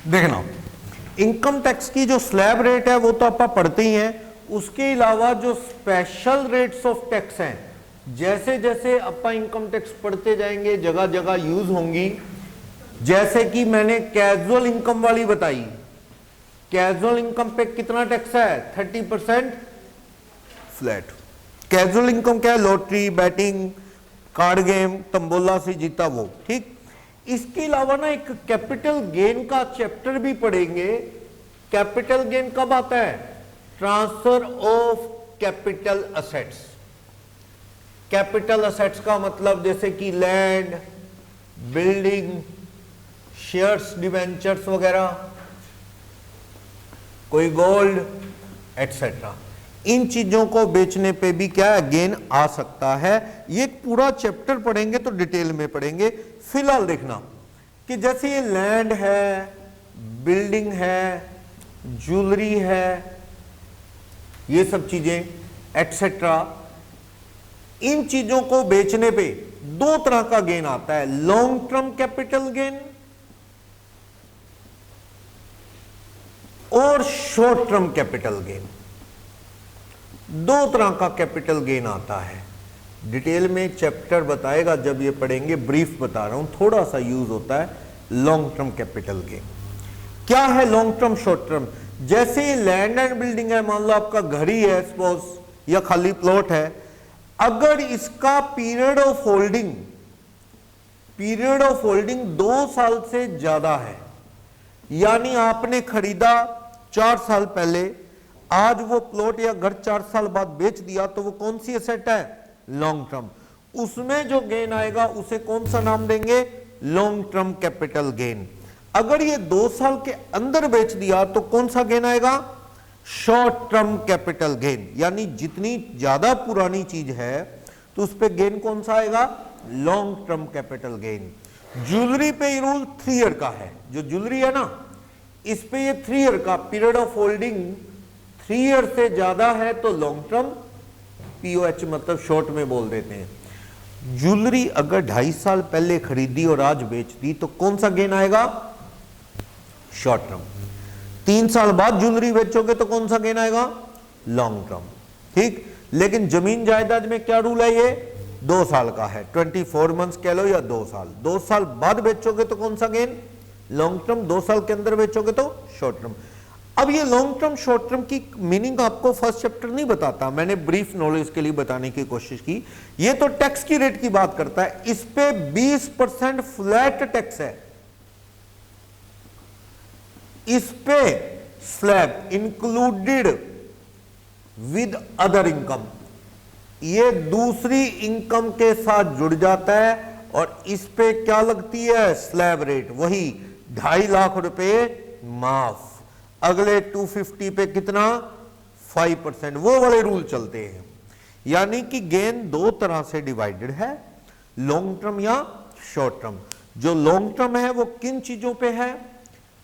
देखना, income tax की जो स्लैब रेट है वो तो आप पढ़ते ही हैं, उसके अलावा जो स्पेशल रेट्स ऑफ टैक्स हैं, जैसे जैसे आप इनकम टैक्स पढ़ते जाएंगे जगह जगह यूज होंगी। जैसे कि मैंने कैजुअल इनकम वाली बताई, कैजुअल इनकम पे कितना टैक्स है? 30% फ्लैट। कैजुअल इनकम क्या है? Lottery, batting, card game, tambola से जीता वो, ठीक। इसके अलावा ना एक कैपिटल गेन का चैप्टर भी पढ़ेंगे। कैपिटल गेन कब आता है? Transfer of capital assets. Capital assets का मतलब जैसे कि लैंड, बिल्डिंग, शेयर्स, डिवेंचर्स वगैरह, कोई गोल्ड एटसेट्रा, इन चीजों को बेचने पे भी क्या गेन आ सकता है। ये पूरा चैप्टर पढ़ेंगे तो डिटेल में पढ़ेंगे। फिलहाल देखना कि जैसे ये लैंड है, बिल्डिंग है, ज्वेलरी है, ये सब चीजें एटसेट्रा, इन चीजों को बेचने पे दो तरह का गेन आता है, लॉन्ग टर्म कैपिटल गेन और शॉर्ट टर्म कैपिटल गेन। दो तरह का कैपिटल गेन आता है। डिटेल में चैप्टर बताएगा जब ये पढ़ेंगे, ब्रीफ बता रहा हूं, थोड़ा सा यूज होता है लॉन्ग टर्म कैपिटल गेन। क्या है लॉन्ग टर्म, शॉर्ट टर्म? जैसे लैंड एंड बिल्डिंग है, मान लो आपका घर ही है सपोज, या खाली प्लॉट है, अगर इसका पीरियड ऑफ होल्डिंग 2 साल से ज्यादा है, यानी आपने खरीदा 4 साल पहले, आज वो प्लॉट या घर 4 साल बाद बेच दिया, तो वो कौन सी एसेट है? Long term. उसमें जो गेन आएगा उसे कौन सा नाम देंगे? Long term capital gain. अगर ये 2 साल के अंदर बेच दिया तो कौन सा गेन आएगा? Short term capital gain. यानी जितनी ज्यादा पुरानी चीज है तो उस पे गेन कौन सा आएगा? Long term capital gain. Jewellery पे ये रूल 3 ईयर का है, जो ज्वेलरी है ना, इस पे ये 3 ईयर का पीरियड ऑफ होल्डिंग 3 ईयर से ज्यादा है तो लॉन्ग टर्म, POH मतलब शॉर्ट में बोल देते हैं। ज्वेलरी अगर 2.5 साल पहले खरीदी और आज बेच दी तो कौन सा गेन आएगा? Short term. 3 साल बाद ज्वेलरी बेचोगे तो कौन सा गेन आएगा? लॉन्ग टर्म, ठीक। लेकिन जमीन जायदाद में क्या रूल है? ये 2 साल का है, 24 मंथ्स कह लो या 2 साल। 2 साल बाद बेचोगे तो कौन सा गेन? Long term. 2 साल के अंदर बेचोगे तो शॉर्ट टर्म। अब ये लॉन्ग टर्म शॉर्ट टर्म की मीनिंग आपको फर्स्ट चैप्टर नहीं बताता, मैंने ब्रीफ नॉलेज के लिए बताने की कोशिश की। ये तो टैक्स की रेट की बात करता है, इस पे 20% फ्लैट टैक्स है, इस पे slab included with other income, ये दूसरी इनकम के साथ जुड़ जाता है और इस पे क्या लगती है? स्लैब रेट, वही 2.5 लाख रुपए माफ। अगले 250 पे कितना? 5%, वो वाले रूल चलते हैं। यानी कि गेन 2 तरह से डिवाइडेड है, लॉन्ग टर्म या शॉर्ट टर्म। जो लॉन्ग टर्म है वो किन चीजों पे है?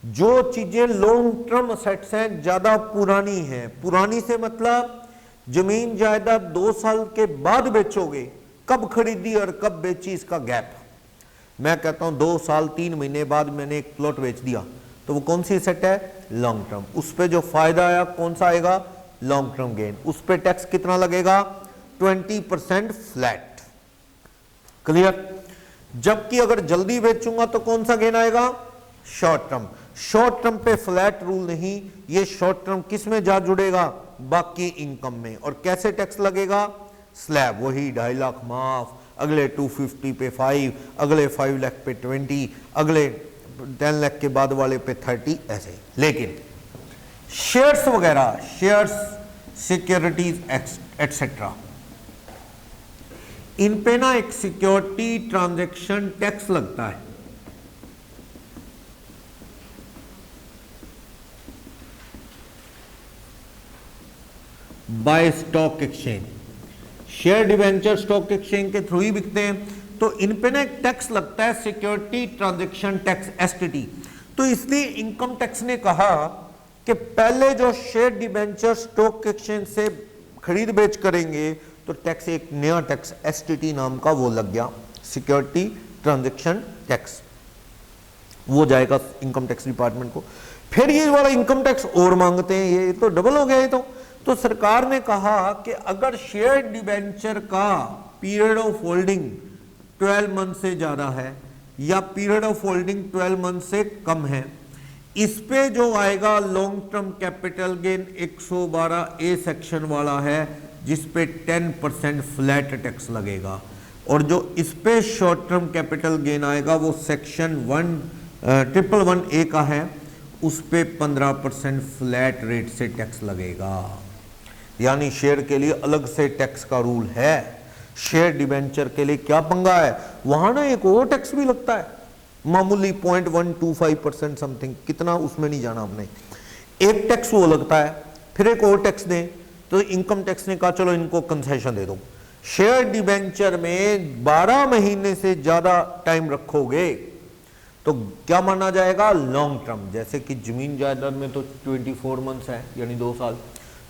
जो चीजें लॉन्ग टर्म असेट्स हैं, ज्यादा पुरानी हैं। पुरानी से मतलब जमीन जायदाद 2 साल के बाद बेचोगे, कब खरीदी और कब बेची इसका गैप। मैं कहता हूं 2 साल 3 महीने बाद मैंने एक प्लॉट बेच दिया, तो वो कौन सी एसेट है? Long term. उस पे जो फायदा आया कौन सा आएगा? Long term gain. उस पे टैक्स कितना लगेगा? 20% फ्लैट। क्लियर? जबकि अगर जल्दी बेचूंगा तो कौन सा गेन आएगा? Short term. शॉर्ट टर्म पे फ्लैट रूल नहीं, ये शॉर्ट टर्म किस में जा जुड़ेगा? बाकी इनकम में। और कैसे टैक्स लगेगा? स्लैब, वही 2.5 लाख माफ, अगले 250 पे 5, अगले 5 लाख पे 20, अगले 10 लाख के बाद वाले पे 30, ऐसे। लेकिन शेयर्स वगैरह, शेयर्स, सिक्योरिटीज एटसेट्रा, इन पे ना एक सिक्योरिटी ट्रांजैक्शन टैक्स लगता है। Buy stock exchange, share debenture stock exchange के थ्रू ही बिकते हैं, तो इन पे ना एक टैक्स लगता है, सिक्योरिटी ट्रांजैक्शन टैक्स, STT। तो इसलिए इनकम टैक्स ने कहा कि पहले जो शेयर डिवेंचर स्टॉक एक्सचेंज से खरीद बेच करेंगे तो टैक्स, एक नया टैक्स STT नाम का वो लग गया, सिक्योरिटी ट्रांजैक्शन टैक्स। वो जाएगा इनकम टैक्स डिपार्टमेंट को। फिर ये वाला इनकम टैक्स और मांगते हैं, ये तो डबल हो गया। ये तो सरकार ने कहा कि अगर शेयर डिबेंचर का पीरियड ऑफ होल्डिंग 12 मंथ से ज्यादा है या पीरियड ऑफ होल्डिंग 12 मंथ से कम है, इस पे जो आएगा long term capital gain 112A section वाला है, जिस पे 10% फ्लैट टैक्स लगेगा, और जो इस पे शॉर्ट टर्म कैपिटल गेन आएगा वो सेक्शन 111A का है, उस पे 15% फ्लैट रेट से टैक्स लगेगा। यानी शेयर के लिए अलग से टैक्स का रूल है। शेयर डिबेंचर के लिए क्या पंगा है, वहां ना एक और टैक्स भी लगता है, मामूली 0.125% समथिंग, कितना उसमें नहीं जाना हमने। एक टैक्स वो लगता है, फिर एक और टैक्स दें, तो इनकम टैक्स ने कहा चलो इनको कंसेशन दे दो। शेयर डिबेंचर में 12 महीने से ज्यादा टाइम रखोगे तो क्या माना जाएगा, लॉन्ग टर्म। जैसे कि जमीन जायदाद में तो 24 मंथ्स है, यानी 2 साल,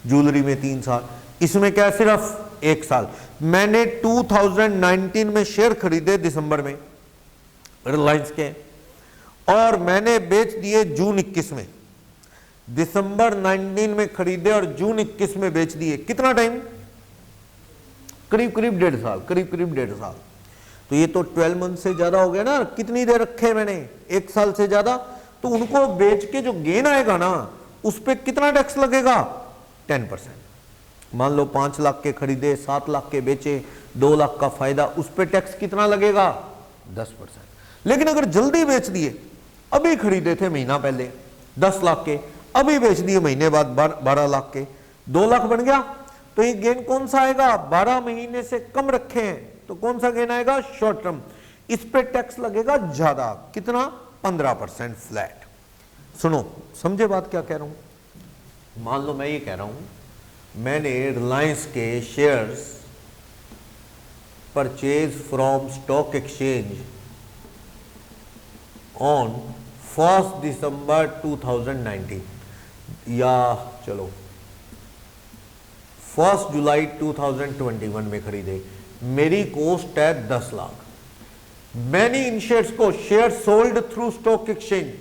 ज्वेलरी में 3 साल, इसमें क्या सिर्फ 1 साल। मैंने 2019 में शेयर खरीदे दिसंबर में रिलायंस के, और मैंने बेच दिए जून 21 में। दिसंबर 19 में खरीदे और जून 21 में बेच दिए, कितना टाइम, करीब करीब 1.5 साल, करीब करीब 1.5 साल। तो ये तो 12 मंथ से ज्यादा हो गया ना, कितनी देर रखे मैंने, 1 साल से ज्यादा। तो उनको बेच के जो गेन आएगा ना, उस पर कितना टैक्स लगेगा, 10%। मान लो 5 लाख के खरीदे, 7 लाख के बेचे, 2 लाख का फायदा, उस पर टैक्स कितना लगेगा, 10%। लेकिन अगर जल्दी बेच दिए, अभी खरीदे थे महीना पहले 10 लाख के, अभी बेच दिए महीने बाद 12 लाख के, 2 लाख बन गया, तो ये गेन कौन सा आएगा, 12 महीने से कम रखे हैं तो कौन सा गेन आएगा, शॉर्ट टर्म। इस पे टैक्स लगेगा ज्यादा, कितना, 15% फ्लैट। सुनो, समझे बात क्या कह रहा हूं। मान लो मैं ये कह रहा हूं मैंने रिलायंस के shares purchase from stock exchange on 1 दिसंबर 2019, या चलो 1 जुलाई 2021 में खरीदे, मेरी कॉस्ट है 10 लाख। मैंने इन शेयर्स को, share sold through stock exchange,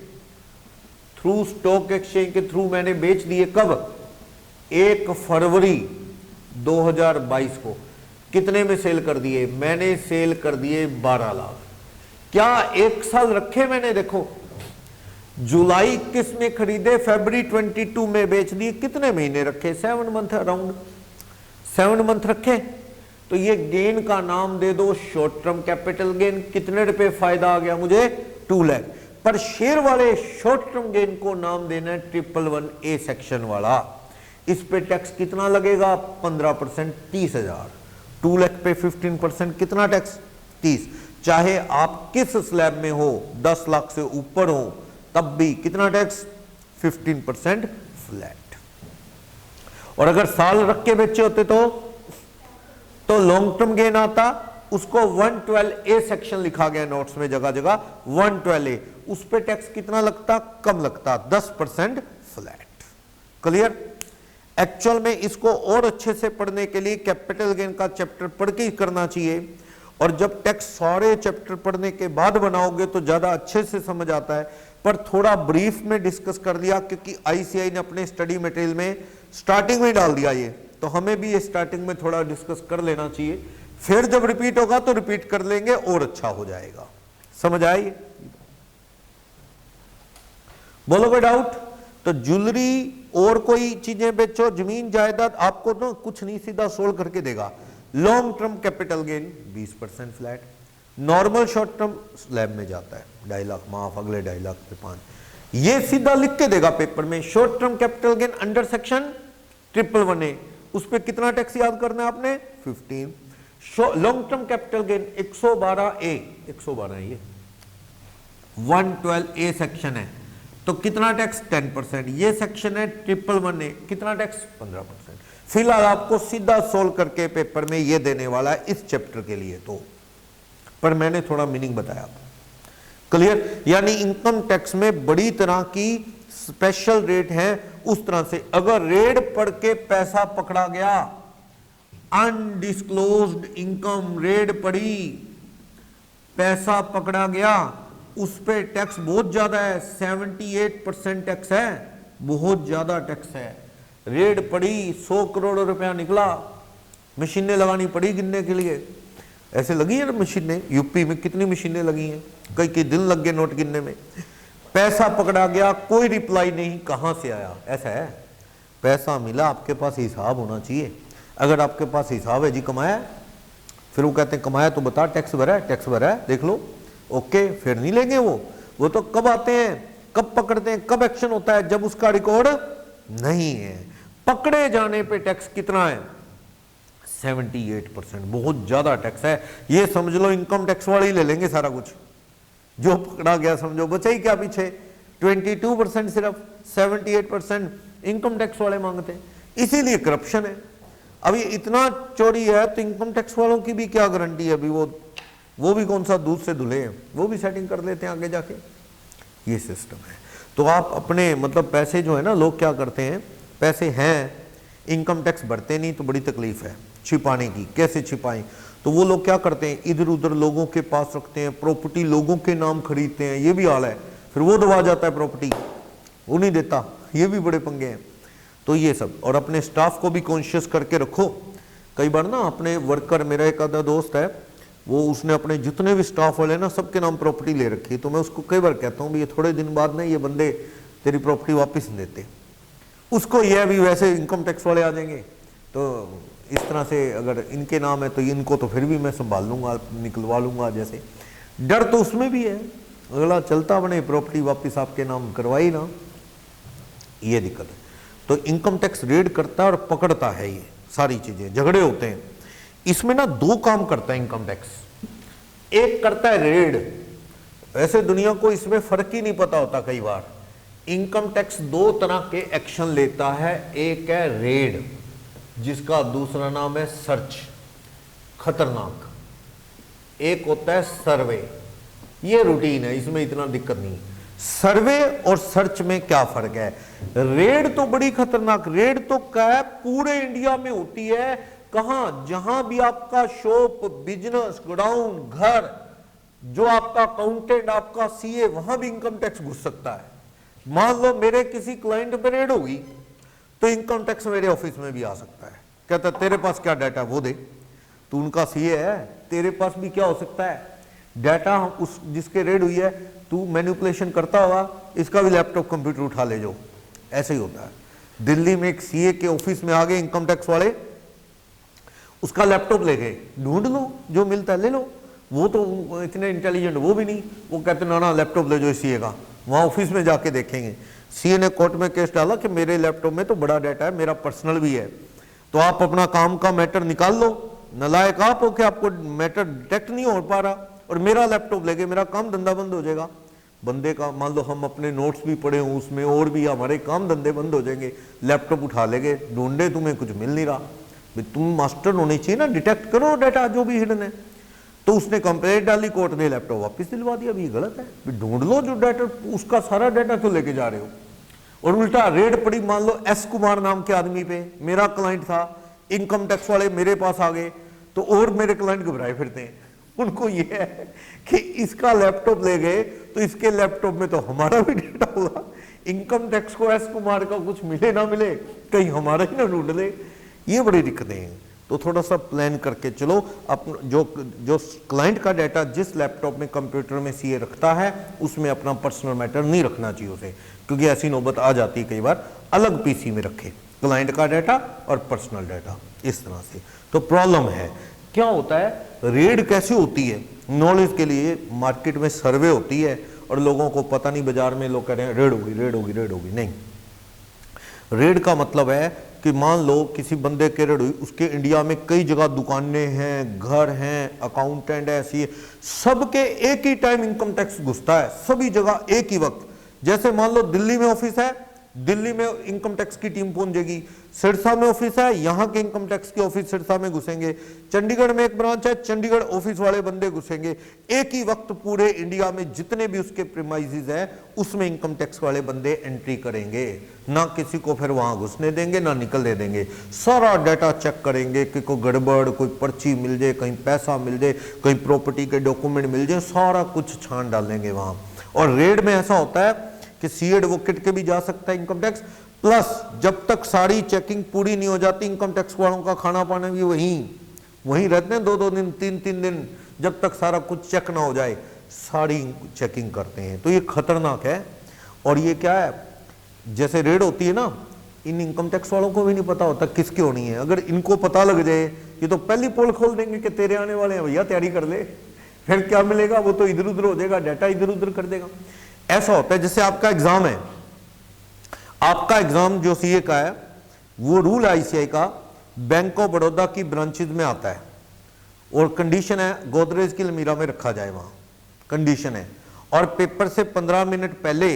through stock exchange के थ्रू मैंने बेच दिए, कब, 1 फरवरी 2022 को। कितने में सेल कर दिए, मैंने सेल कर दिए 12 लाख। क्या 1 साल रखे मैंने, देखो जुलाई 21 में खरीदे, फरवरी 22 में बेच दिए, कितने महीने रखे, 7 मंथ, अराउंड 7 मंथ रखे। तो ये गेन का नाम दे दो शॉर्ट टर्म कैपिटल गेन। कितने रुपए फायदा आ गया मुझे, 2 लाख। पर शेयर वाले शॉर्ट टर्म गेन को नाम देना है 111A सेक्शन वाला। इस पे टैक्स कितना लगेगा, 15%, 30,000। 2 लाख पे 15% कितना टैक्स, 30। चाहे आप किस स्लैब में हो, 10 लाख से ऊपर हो, तब भी कितना टैक्स, 15% फ्लैट। और अगर साल रख के बेचे होते तो लॉन्ग टर्म गेन आता, उसको 112A सेक्शन लिखा गया नोट्स में जगह जगह, 112A, उस पे टैक्स कितना लगता, कम लगता, 10% फ्लैट। क्लियर। एक्चुअल में इसको और अच्छे से पढ़ने के लिए कैपिटल गेन का चैप्टर पढ़ के ही करना चाहिए, और जब टैक्स सारे चैप्टर पढ़ने के बाद बनाओगे तो ज्यादा अच्छे से समझ आता है। पर थोड़ा ब्रीफ में डिस्कस कर दिया, क्योंकि ICAI ने अपने स्टडी मटेरियल में स्टार्टिंग में डाल दिया ये, तो हमें भी ये स्टार्टिंग में थोड़ा डिस्कस कर लेना चाहिए, फिर जब रिपीट होगा तो रिपीट कर लेंगे और अच्छा हो जाएगा। समझ आई, बोलो कोई डाउट। तो ज्वेलरी और कोई चीजें बेचो, जमीन जायदाद, आपको तो कुछ नहीं, सीधा सोल्व करके देगा। Long term capital gain 20% flat, normal short term slab में जाता है 2.5 लाख माफ, अगले 2.5 लाख पे 5, ये सीधा लिख के देगा पेपर में। Short term capital gain under section 111A, उस पे कितना टैक्स याद करना है आपने, 15। Long term capital gain 112A, 112 ये 112A सेक्शन है, तो कितना टैक्स, 10%। ये सेक्शन है 111A, कितना टैक्स, 15%। फिलहाल आपको सीधा सोल्व करके पेपर में ये देने वाला है इस चैप्टर के लिए, तो पर मैंने थोड़ा मीनिंग बताया आपको। क्लियर। यानी इनकम टैक्स में बड़ी तरह की स्पेशल रेट है, उस तरह से अगर रेड पढ़ के पैसा पकड़ा गया, अनडिस्क्लोज्ड इनकम रेड पड़ी, पैसा पकड़ा गया, उस पे टैक्स बहुत ज्यादा है, 78% टैक्स है, बहुत ज्यादा टैक्स है। रेड पड़ी, 100 करोड़ रुपया निकला, मशीनें लगानी पड़ी गिनने के लिए। ऐसे लगी है ना मशीनें, यूपी में कितनी मशीनें लगी हैं, कई कई दिन लग गए नोट गिनने में। पैसा पकड़ा गया, कोई रिप्लाई नहीं, कहां से आया? ऐसा है, पैसा मिला, आपके पास हिसाब होना चाहिए। अगर आपके पास हिसाब है जी कमाया, फिर वो कहते हैं कमाया तो बता, टैक्स भरा है, टैक्स भरा है, देख लो, ओके, फिर नहीं लेंगे वो तो कब आते हैं, कब पकड़ते हैं, कब एक्शन होता है? जब उसका रिकॉर्ड नहीं है। पकड़े जाने पे टैक्स कितना है? 78%, बहुत ज्यादा टैक्स है। ये समझ लो इनकम टैक्स वाले ही ले लेंगे सारा कुछ, जो पकड़ा गया समझो, बचा ही क्या पीछे? 22% सिर्फ, 78% इनकम टैक्स वाले मांगते हैं, इसीलिए करप्शन है। अब ये इतना चोरी है तो इनकम टैक्स वालों की भी क्या गारंटी है? अभी वो भी कौन सा दूध से धुले हैं, वो भी सेटिंग कर लेते हैं आगे जाके। ये सिस्टम है। तो आप अपने मतलब पैसे जो है ना, लोग क्या करते हैं, पैसे हैं, इनकम टैक्स भरते नहीं तो बड़ी तकलीफ है छिपाने की, कैसे छिपाएं? तो वो लोग क्या करते हैं, इधर उधर लोगों के पास रखते हैं, प्रॉपर्टी लोगों के नाम खरीदते हैं, ये भी हाल है। फिर वो दबा जाता है प्रॉपर्टी, वो नहीं देता, ये भी बड़े पंगे हैं। तो ये सब, और अपने स्टाफ को भी कॉन्शियस करके रखो। कई बार ना अपने वर्कर, मेरा एक आधा दोस्त है, वो उसने अपने जितने भी स्टाफ वाले ना सबके नाम प्रॉपर्टी ले रखी है। तो मैं उसको कई बार कहता हूँ भी ये थोड़े दिन बाद ना ये बंदे तेरी प्रॉपर्टी वापस नहीं देते। उसको यह भी वैसे इनकम टैक्स वाले आ जाएंगे, तो इस तरह से अगर इनके नाम है तो इनको तो फिर भी मैं संभाल लूंगा, निकलवा लूंगा। जैसे डर तो उसमें भी है, अगला चलता बने, प्रॉपर्टी वापस आपके नाम करवाई ना, ये दिक्कत है। तो इनकम टैक्स रेड करता है और पकड़ता है, ये सारी चीजें, झगड़े होते हैं। इसमें ना दो काम करता है इनकम टैक्स, एक करता है रेड। वैसे दुनिया को इसमें फर्क ही नहीं पता होता कई बार। इनकम टैक्स दो तरह के एक्शन लेता है, एक है रेड, जिसका दूसरा नाम है सर्च, खतरनाक। एक होता है सर्वे, ये रूटीन है, इसमें इतना दिक्कत नहीं। सर्वे और सर्च में क्या फर्क है? रेड तो बड़ी खतरनाक, रेड तो क्या है, पूरे इंडिया में होती है। कहां? जहां भी आपका शॉप, बिजनेस, गोडाउन, घर, जो आपका अकाउंटेंट, आपका सीए, वहां भी इनकम टैक्स घुस सकता है। मान लो मेरे किसी क्लाइंट पे रेड होगी तो इनकम टैक्स मेरे ऑफिस में भी आ सकता है। कहता तेरे पास क्या डाटा वो दे, तू उनका सीए है, तेरे पास भी क्या हो सकता है डाटा, उस जिसके रेड हुई है, तू मैनिपुलेशन करता होगा, इसका भी लैपटॉप कंप्यूटर उठा ले जाओ। ऐसे ही होता है। दिल्ली में एक सीए के ऑफिस में आ गए इनकम टैक्स वाले, उसका लैपटॉप ले गए, ढूंढ लो जो मिलता है ले लो। वो तो इतने इंटेलिजेंट वो भी नहीं, वो कहते ना लैपटॉप ले जाओ सीए का, वहां ऑफिस में जाके देखेंगे। सीए ने कोर्ट में केस डाला कि मेरे लैपटॉप में तो बड़ा डाटा है, मेरा पर्सनल भी है, तो आप अपना काम का मैटर निकाल लो। नालायक आप हो कि आपको मैटर डिटेक्ट नहीं हो पा रहा, और मेरा लैपटॉप लेके मेरा काम धंधा बंद हो जाएगा। बंदे का मान लो हम अपने नोट्स भी पढ़े हों उसमें, और भी हमारे काम धंधे बंद हो जाएंगे। लैपटॉप उठा लेंगे, ढूंढे तुम्हें कुछ मिल नहीं रहा, तुम मास्टर होने चाहिए ना, डिटेक्ट करो डाटा जो भी हिडन है। तो उसने कंप्लेंट डाली, कोर्ट ने लैपटॉप वापस दिलवा दिया। अभी गलत है, ढूंढ लो जो डाटा, उसका सारा डाटा क्यों लेके जा रहे हो? और उल्टा रेड पड़ी, मान लो एस कुमार नाम के आदमी पे, मेरा क्लाइंट था, इनकम टैक्स वाले मेरे पास आ गए, तो और मेरे क्लाइंट घबराए फिरते हैं। उनको ये है कि इसका लैपटॉप ले गए तो इसके लैपटॉप में तो हमारा भी डाटा होगा, इनकम टैक्स को एस कुमार का कुछ मिले ना मिले, कहीं हमारा ही ना ढूंढ ले। ये बड़ी दिक्कतें हैं। तो थोड़ा सा प्लान करके चलो। अपना जो क्लाइंट का डाटा जिस लैपटॉप में, कंप्यूटर में सीए रखता है, उसमें अपना पर्सनल मैटर नहीं रखना चाहिए उसे, क्योंकि ऐसी नौबत आ जाती है कई बार, अलग पीसी में रखे क्लाइंट का डाटा और पर्सनल डाटा, इस तरह से। तो प्रॉब्लम है, क्या होता है, रेड कैसे होती है? नॉलेज के लिए मार्केट में सर्वे होती है और लोगों को पता नहीं, बाजार में लोग कह रहे हैं रेड होगी, रेड होगी, रेड होगी। नहीं, रेड का मतलब है कि मान लो किसी बंदे के रेड हुई, उसके इंडिया में कई जगह दुकानें हैं, घर हैं, अकाउंटेंट है, ऐसी सबके एक ही टाइम इनकम टैक्स घुसता है, सभी जगह एक ही वक्त। जैसे मान लो दिल्ली में ऑफिस है, दिल्ली में इनकम टैक्स की टीम पहुंचेगी, सिरसा में ऑफिस है, यहां के इनकम टैक्स के ऑफिस सिरसा में घुसेंगे। चंडीगढ़ में एक ब्रांच है, चंडीगढ़ ऑफिस वाले बंदे घुसेंगे। एक ही वक्त पूरे इंडिया में जितने भी उसके प्रीमाइसेस है उसमें इनकम टैक्स वाले बंदे एंट्री करेंगे, ना किसी को फिर वहां घुसने देंगे ना निकलने देंगे। सारा डाटा चेक करेंगे कि कोई गड़बड़, कोई पर्ची मिल जाए, कहीं पैसा मिल जाए, कहीं प्रॉपर्टी के डॉक्यूमेंट मिल जाए, सारा कुछ छान डालेंगे वहां। और रेड में ऐसा होता है कि सी एडवोकेट के भी जा सकता है इनकम टैक्स, प्लस जब तक सारी चेकिंग पूरी नहीं हो जाती इनकम टैक्स वालों का खाना पाना भी वहीं रहते हैं, 2-2 दिन 3-3 दिन, जब तक सारा कुछ चेक ना हो जाए सारी चेकिंग करते हैं। तो ये खतरनाक है। और ये क्या है, जैसे रेड होती है ना, इन इनकम टैक्स वालों को भी नहीं पता होता किसकी होनी है। अगर इनको पता लग जाए, ये तो पहली पोल खोल देंगे कि तेरे आने वाले हैं भैया, तैयारी कर ले। फिर क्या मिलेगा, वो तो इधर उधर हो जाएगा, डाटा इधर उधर कर देगा। ऐसा होता है जैसे आपका एग्जाम है, आपका एग्जाम जो सीए का है वो रूल आईसीआई का बैंक ऑफ बड़ौदा की ब्रांचेज में आता है, और कंडीशन है गोदरेज की अलमीरा में रखा जाए, वहां कंडीशन है। और पेपर से 15 मिनट पहले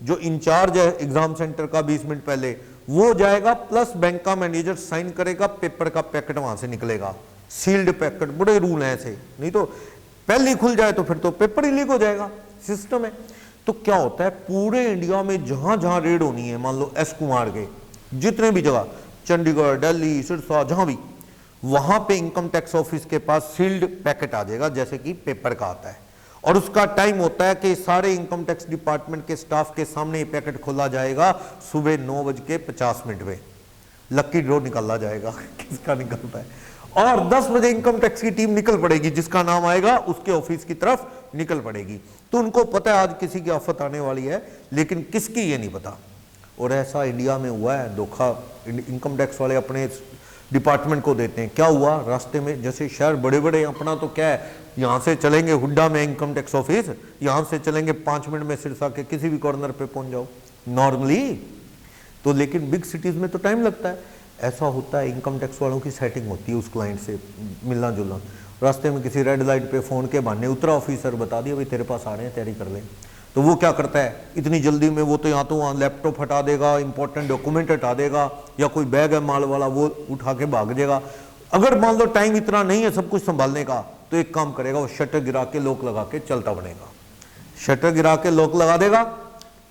जो इंचार्ज है एग्जाम सेंटर का, 20 मिनट पहले वो जाएगा, प्लस बैंक का मैनेजर साइन करेगा, पेपर का पैकेट वहां से निकलेगा, सील्ड पैकेट। बड़े रूल हैं ऐसे, नहीं तो पहले खुल जाए तो फिर तो पेपर ही लीक हो जाएगा, सिस्टम है। तो क्या होता है, पूरे इंडिया में जहां जहां रेड होनी है, मान लो एस कुमार के जितने भी जगह, चंडीगढ़, दिल्ली, सिरसा, जहां भी, वहां पे इनकम टैक्स ऑफिस के पास सील्ड पैकेट आ जाएगा, जैसे कि पेपर का आता है। और उसका टाइम होता है कि सारे इनकम टैक्स डिपार्टमेंट के स्टाफ के सामने ये पैकेट खोला जाएगा सुबह 9:50 में। लक्की ड्रॉ निकाला जाएगा किसका निकलता है, और 10 बजे इनकम टैक्स की टीम निकल पड़ेगी, जिसका नाम आएगा उसके ऑफिस की तरफ निकल पड़ेगी। तो उनको पता है आज किसी की आफत आने वाली है, लेकिन किसकी ये नहीं पता। और ऐसा इंडिया में हुआ है, धोखा इनकम टैक्स वाले अपने डिपार्टमेंट को देते हैं। क्या हुआ, रास्ते में जैसे शहर बड़े बड़े, अपना तो क्या है, यहाँ से चलेंगे हुड्डा में इनकम टैक्स ऑफिस, यहाँ से चलेंगे 5 मिनट में सिरसा के किसी भी कॉर्नर पे पहुंच जाओ नॉर्मली। तो लेकिन बिग सिटीज में तो टाइम लगता है। ऐसा होता है, इनकम टैक्स वालों की सेटिंग होती है उस क्लाइंट से मिलना जुलना, रास्ते में किसी रेड लाइट पे फोन के बहाने उतरा, ऑफिसर बता दिया भाई तेरे पास आ रहे हैं, तैयारी कर ले। तो वो क्या करता है, इतनी जल्दी में वो तो यहाँ तो वहाँ लैपटॉप हटा देगा, इंपॉर्टेंट डॉक्यूमेंट हटा देगा, या कोई बैग है माल वाला वो उठा के भाग जाएगा। अगर मान लो टाइम इतना नहीं है सब कुछ संभालने का, तो एक काम करेगा, वो शटर गिरा के लॉक लगा के चलता बनेगा, शटर गिरा के लॉक लगा देगा,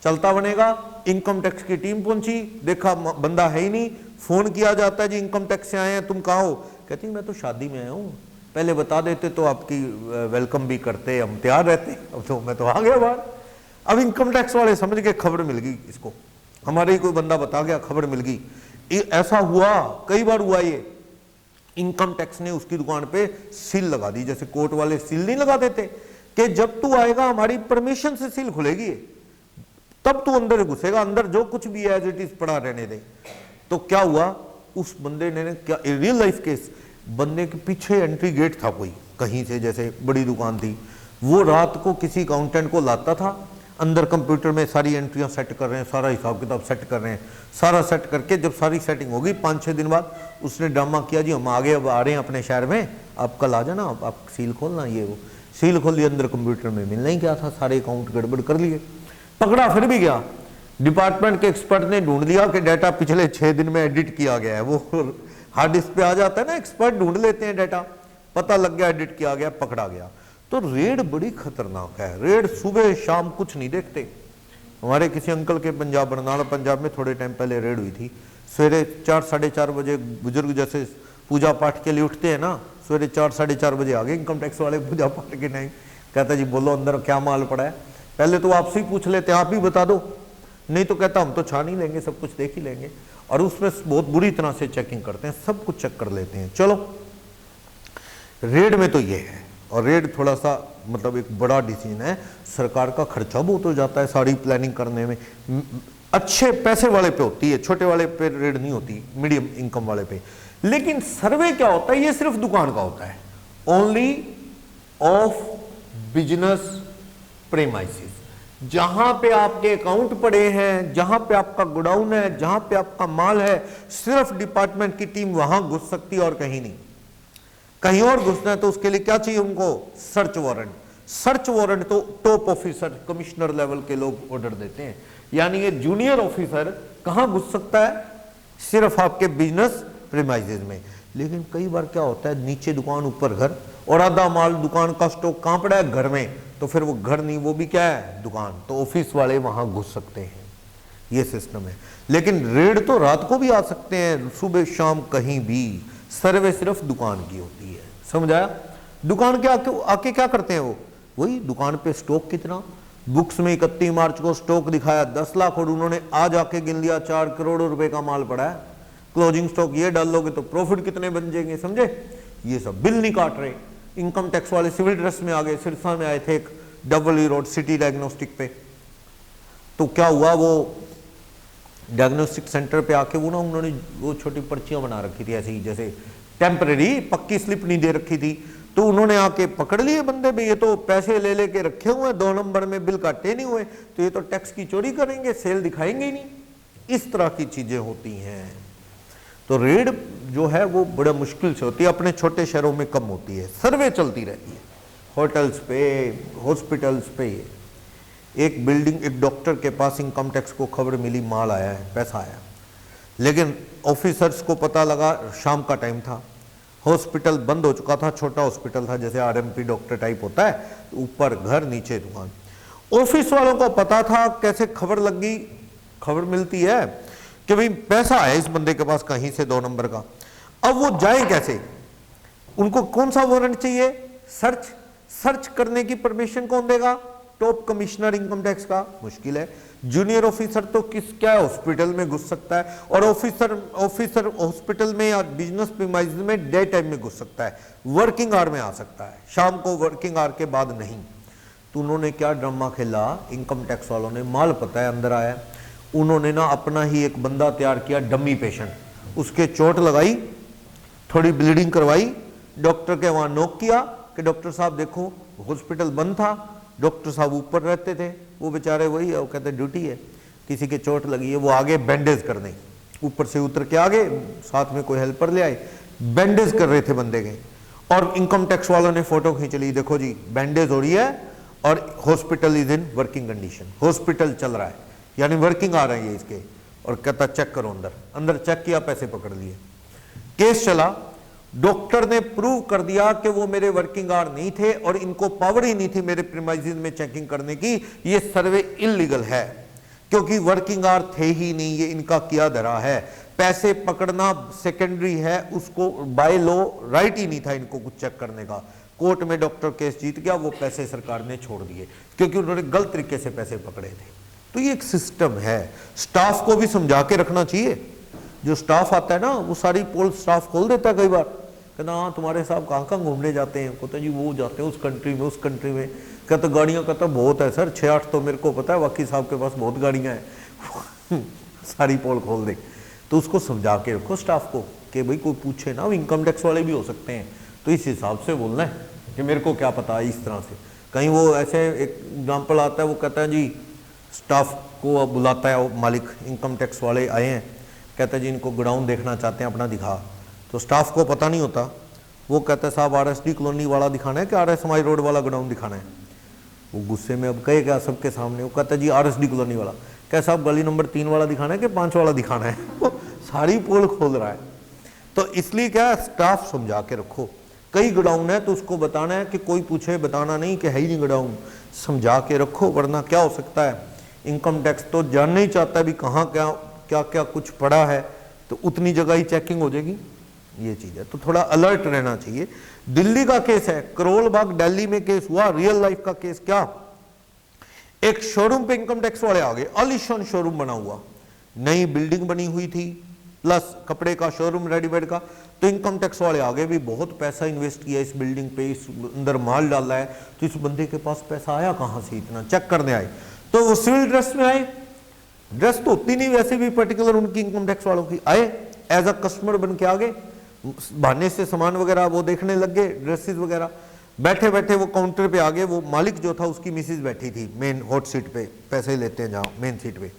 चलता बनेगा। इनकम टैक्स की टीम पहुंची, देखा बंदा है ही नहीं, फोन किया जाता है जी इनकम टैक्स से आए हैं, तुम कहाँ हो, कहती मैं तो शादी में आया हूँ, पहले बता देते तो आपकी वेलकम भी करते, हम तैयार रहते, अब तो मैं तो आ गया बाहर। अब इनकम टैक्स वाले समझ के खबर मिल गई इसको, हमारे ही कोई बंदा बता गया, खबर मिल गई। ऐसा हुआ, कई बार हुआ ये, इनकम टैक्स ने उसकी दुकान पे सील लगा दी, जैसे कोर्ट वाले सील नहीं लगा देते कि जब तू आएगा हमारी परमिशन से सील खुलेगी, तब तू अंदर घुसेगा, अंदर जो कुछ भी एज इट इज पड़ा रहने दे। तो क्या हुआ, उस बंदे ने क्या, रियल लाइफ केस, बंदे के पीछे एंट्री गेट था कोई कहीं से, जैसे बड़ी दुकान थी, वो रात को किसी अकाउंटेंट को लाता था, अंदर कंप्यूटर में सारी एंट्रियां सेट कर रहे हैं, सारा हिसाब किताब सेट कर रहे हैं, सारा सेट करके जब सारी सेटिंग होगी 5-6 दिन बाद उसने ड्रामा किया जी हम आगे अब आ रहे हैं अपने शहर में, आप कल आ जाना, आप सील खोलना, ये वो सील खोल लिया, अंदर कंप्यूटर में मिलना ही क्या था, सारे अकाउंट गड़बड़ कर लिए, पकड़ा फिर भी गया। डिपार्टमेंट के एक्सपर्ट ने ढूंढ लिया कि डाटा पिछले 6 दिन में एडिट किया गया है, वो हार्ड डिस्क पे आ जाता है ना, एक्सपर्ट ढूंढ लेते हैं डाटा, पता लग गया, एडिट किया गया, पकड़ा गया। तो रेड बड़ी खतरनाक है, रेड सुबह शाम कुछ नहीं देखते। हमारे किसी अंकल के पंजाब, बरनाला पंजाब में थोड़े टाइम पहले रेड हुई थी, सवेरे 4-4:30 बजे, बुजुर्ग जैसे पूजा पाठ के लिए उठते हैं ना, सवेरे 4-4:30 बजे आ गए इनकम टैक्स वाले पूजा पाठ के टाइम, कहता जी बोलो अंदर क्या माल पड़ा है, पहले तो आपसे ही पूछ लेते, आप ही बता दो, नहीं तो कहता हम तो छान ही लेंगे, सब कुछ देख ही लेंगे। और उसमें बहुत बुरी तरह से चेकिंग करते हैं, सब कुछ चेक कर लेते हैं। चलो रेड में तो ये है, और रेड थोड़ा सा मतलब एक बड़ा डिसीजन है, सरकार का खर्चा बहुत हो जाता है सारी प्लानिंग करने में, अच्छे पैसे वाले पे होती है, छोटे वाले पे रेड नहीं होती, मीडियम इनकम वाले पे। लेकिन सर्वे क्या होता है, ये सिर्फ दुकान का होता है, ओनली ऑफ बिजनेस प्रेमाइसिस, जहां पे आपके अकाउंट पड़े हैं, जहां पे आपका गोडाउन है, जहां पे आपका माल है, सिर्फ डिपार्टमेंट की टीम वहां घुस सकती है और कहीं नहीं। कहीं और घुसना है तो उसके लिए क्या चाहिए उनको, सर्च वारंट। सर्च वारंट तो टॉप ऑफिसर, कमिश्नर लेवल के लोग ऑर्डर देते हैं, यानी ये जूनियर ऑफिसर कहां घुस सकता है, सिर्फ आपके बिजनेस प्रीमाइसेस में। लेकिन कई बार क्या होता है, नीचे दुकान ऊपर घर, और आधा माल दुकान का स्टॉक कहाँ पड़ा है, घर में, तो फिर वो घर नहीं, वो भी क्या है, दुकान, तो ऑफिस वाले वहां घुस सकते हैं, ये सिस्टम है। लेकिन रेड तो रात को भी आ सकते हैं, सुबह शाम कहीं भी, सर्वे सिर्फ दुकान की होती है, समझ आया। दुकान के आके क्या करते हैं वो, वही दुकान पे स्टॉक कितना, बुक्स में 31 मार्च को स्टॉक दिखाया 10 लाख और उन्होंने आज आके गिन लिया 4 करोड़ रुपए का माल पड़ा है, क्लोजिंग स्टॉक ये डाल लोगे तो प्रॉफिट कितने बन जाएंगे, समझे। ये सब बिल नहीं काट रहे। इनकम टैक्स वाले सिविल ड्रेस में आ गए, सिरसा में आए थे एक डबल रोड सिटी डायग्नोस्टिक पे, तो क्या हुआ, वो डायग्नोस्टिक सेंटर पे आके वो ना उन्होंने वो छोटी पर्चियां बना रखी थी ऐसी, जैसे टेम्परेरी, पक्की स्लिप नहीं दे रखी थी, तो उन्होंने आके पकड़ लिए बंदे भी, ये तो पैसे ले लेके रखे हुए, 2 नंबर में बिल काटे नहीं हुए, तो ये तो टैक्स की चोरी करेंगे, सेल दिखाएंगे ही नहीं। इस तरह की चीजें होती हैं। तो रेड जो है वो बड़ा मुश्किल से होती है, अपने छोटे शहरों में कम होती है, सर्वे चलती रहती है, होटल्स पे, हॉस्पिटल्स पे। एक बिल्डिंग, एक डॉक्टर के पास इनकम टैक्स को खबर मिली, माल आया है, पैसा आया, लेकिन ऑफिसर्स को पता लगा, शाम का टाइम था, हॉस्पिटल बंद हो चुका था, छोटा हॉस्पिटल था, जैसे आरएमपी डॉक्टर टाइप होता है, ऊपर घर नीचे दुकान। ऑफिस वालों को पता था, कैसे खबर लग गई, खबर मिलती है कि भाई पैसा आया इस बंदे के पास कहीं से 2 नंबर का। अब वो जाए कैसे, उनको कौन सा वारंट चाहिए, सर्च करने की परमिशन कौन देगा, टॉप कमिश्नर इनकम टैक्स का, मुश्किल है। जूनियर ऑफिसर तो क्या है, हॉस्पिटल में घुस सकता है, और ऑफिसर हॉस्पिटल में या बिजनेस प्रीमाइसेस में डे टाइम में घुस सकता है, वर्किंग आवर में आ सकता है, शाम को वर्किंग आवर के बाद नहीं। तो उन्होंने क्या ड्रामा खेला, इनकम टैक्स वालों ने, माल पता है अंदर आया, उन्होंने ना अपना ही एक बंदा तैयार किया, डमी पेशेंट, उसके चोट लगाई, थोड़ी ब्लीडिंग करवाई, डॉक्टर के वहां नॉक किया कि डॉक्टर साहब देखो, हॉस्पिटल बंद था, डॉक्टर साहब ऊपर रहते थे, वो बेचारे वही है, वो कहते ड्यूटी है, किसी के चोट लगी है, वो आगे बैंडेज करने, ऊपर से उतर के आगे, साथ में कोई हेल्पर ले आए, बैंडेज कर रहे थे बंदे के, और इनकम टैक्स वालों ने फोटो खींच ली, देखो जी बैंडेज हो रही है और hospital is in working condition, hospital चल रहा है, यानी वर्किंग आ रही है इसके, और कहता चेक करो, अंदर चेक किया, पैसे पकड़ लिए, केस चला, डॉक्टर ने प्रूव कर दिया कि वो मेरे वर्किंग आवर नहीं थे और इनको पावर ही नहीं थी मेरे प्रीमाइसेस में चेकिंग करने की, ये सर्वे इलीगल है, क्योंकि वर्किंग आवर थे ही नहीं, ये इनका किया धरा है, पैसे पकड़ना सेकेंडरी है, उसको बाय लॉ राइट ही नहीं था इनको कुछ चेक करने का। कोर्ट में डॉक्टर केस जीत गया, वो पैसे सरकार ने छोड़ दिए, क्योंकि उन्होंने गलत तरीके से पैसे पकड़े थे। तो ये एक सिस्टम है, स्टाफ को भी समझा के रखना चाहिए। जो स्टाफ आता है ना, वो सारी पोल स्टाफ खोल देता है कई बार, कहना हाँ तुम्हारे साहब कहाँ कहाँ घूमने जाते हैं, कहते जी वो जाते हैं उस कंट्री में, कहते गाड़ियाँ कहता बहुत है सर, 6-8 तो मेरे को पता है, बाकी साहब के पास बहुत गाड़ियाँ हैं सारी पोल खोल दे। तो उसको समझा के रखो स्टाफ को कि भाई कोई पूछे ना, इनकम टैक्स वाले भी हो सकते हैं, तो इस हिसाब से बोलना है कि मेरे को क्या पता है, इस तरह से। कहीं वो ऐसे एक एग्जाम्पल आता है, वो कहता है जी स्टाफ को बुलाता है, वो मालिक इनकम टैक्स वाले आए हैं, कहता है जी इनको गोडाउन देखना चाहते हैं अपना, दिखा। तो स्टाफ को पता नहीं होता, वो कहता है साहब RSD कॉलोनी वाला दिखाना है कि RS समाई रोड वाला गोडाउन दिखाना है। वो गुस्से में अब कहे क्या सबके सामने, वो कहता है जी RSD कॉलोनी वाला, क्या साहब गली नंबर 3 वाला दिखाना है कि 5 वाला दिखाना है, वो सारी पोल खोल रहा है। तो इसलिए क्या, स्टाफ समझा के रखो, कई गोडाउन है तो उसको बताना है कि कोई पूछे बताना नहीं कि है ही नहीं गोडाउन, समझा के रखो, वरना क्या हो सकता है, इनकम टैक्स तो जानना ही चाहता है भी कहाँ क्या क्या कुछ पड़ा है, तो उतनी जगह ही चेकिंग हो जाएगी, ये चीज है। तो थोड़ा अलर्ट रहना चाहिए। दिल्ली का केस है, करोल बाग दिल्ली में केस हुआ, रियल लाइफ का केस। क्या, एक शोरूम पे इनकम टैक्स वाले आ गए, आलीशान शोरूम बना हुआ, नई बिल्डिंग बनी हुई थी, प्लस कपड़े का शोरूम रेडीमेड का। तो इनकम टैक्स वाले आ गए, भी बहुत पैसा इन्वेस्ट किया इस बिल्डिंग पे, इस अंदर माल डाला है, तो इस बंदे के पास पैसा आया कहां से इतना, चेक करने आए। तो वो सिविल ड्रेस में आए, ड्रेस तो होती नहीं वैसे भी पर्टिकुलर उनकी इनकम टैक्स वालों की, आए एज अ कस्टमर बन के आ गए, बहाने से सामान वगैरह वो देखने लग गए, ड्रेसेस वगैरह। बैठे बैठे वो काउंटर पे आ गए, वो मालिक जो था उसकी मिसेज बैठी थी मेन हॉट सीट पे, पैसे लेते हैं जहाँ मेन सीट पे।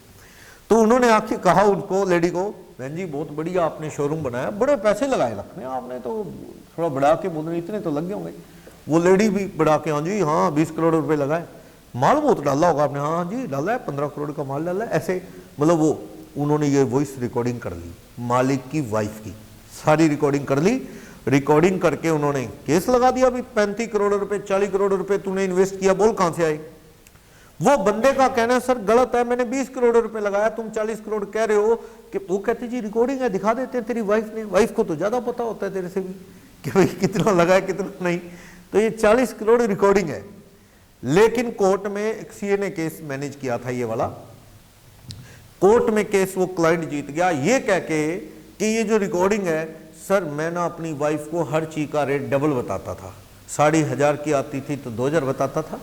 तो उन्होंने आके कहा उनको, लेडी को, बहन जी बहुत बढ़िया आपने शोरूम बनाया, बड़े पैसे लगाए रखने आपने, तो थोड़ा बढ़ा के बोल रहे इतने तो लग गए होंगे। वो लेडी भी बढ़ा के, हाँ जी हाँ 20 करोड़ रुपए लगाए, माल बहुत डाला होगा आपने, हाँ जी डाला है 15 करोड़ का माल डाला है, ऐसे मतलब वो उन्होंने ये वॉइस रिकॉर्डिंग कर ली, मालिक की वाइफ की सारी रिकॉर्डिंग कर ली। रिकॉर्डिंग करके उन्होंने केस लगा दिया, भी 35 करोड़ रुपए 40 करोड़ रुपए तूने इन्वेस्ट किया, बोल कहां से आए। वो बंदे का कहना है सर गलत है, मैंने 20 करोड़ रुपए लगाया, तुम 40 करोड़ कह रहे हो। कि वो कहते जी रिकॉर्डिंग है, दिखा देते हैं तेरी वाइफ ने, वाइफ को तो ज्यादा पता होता है तेरे से भी कि भाई कितना लगाया कितना नहीं। तो ये 40 करोड़ रिकॉर्डिंग है। लेकिन कोर्ट में सीए ने केस मैनेज किया था ये वाला, कोर्ट में केस वो क्लाइंट जीत गया ये कह के कि ये जो रिकॉर्डिंग है सर मैं ना अपनी वाइफ को हर चीज का रेट डबल बताता था, 15,500 की आती थी तो 2,000 बताता था,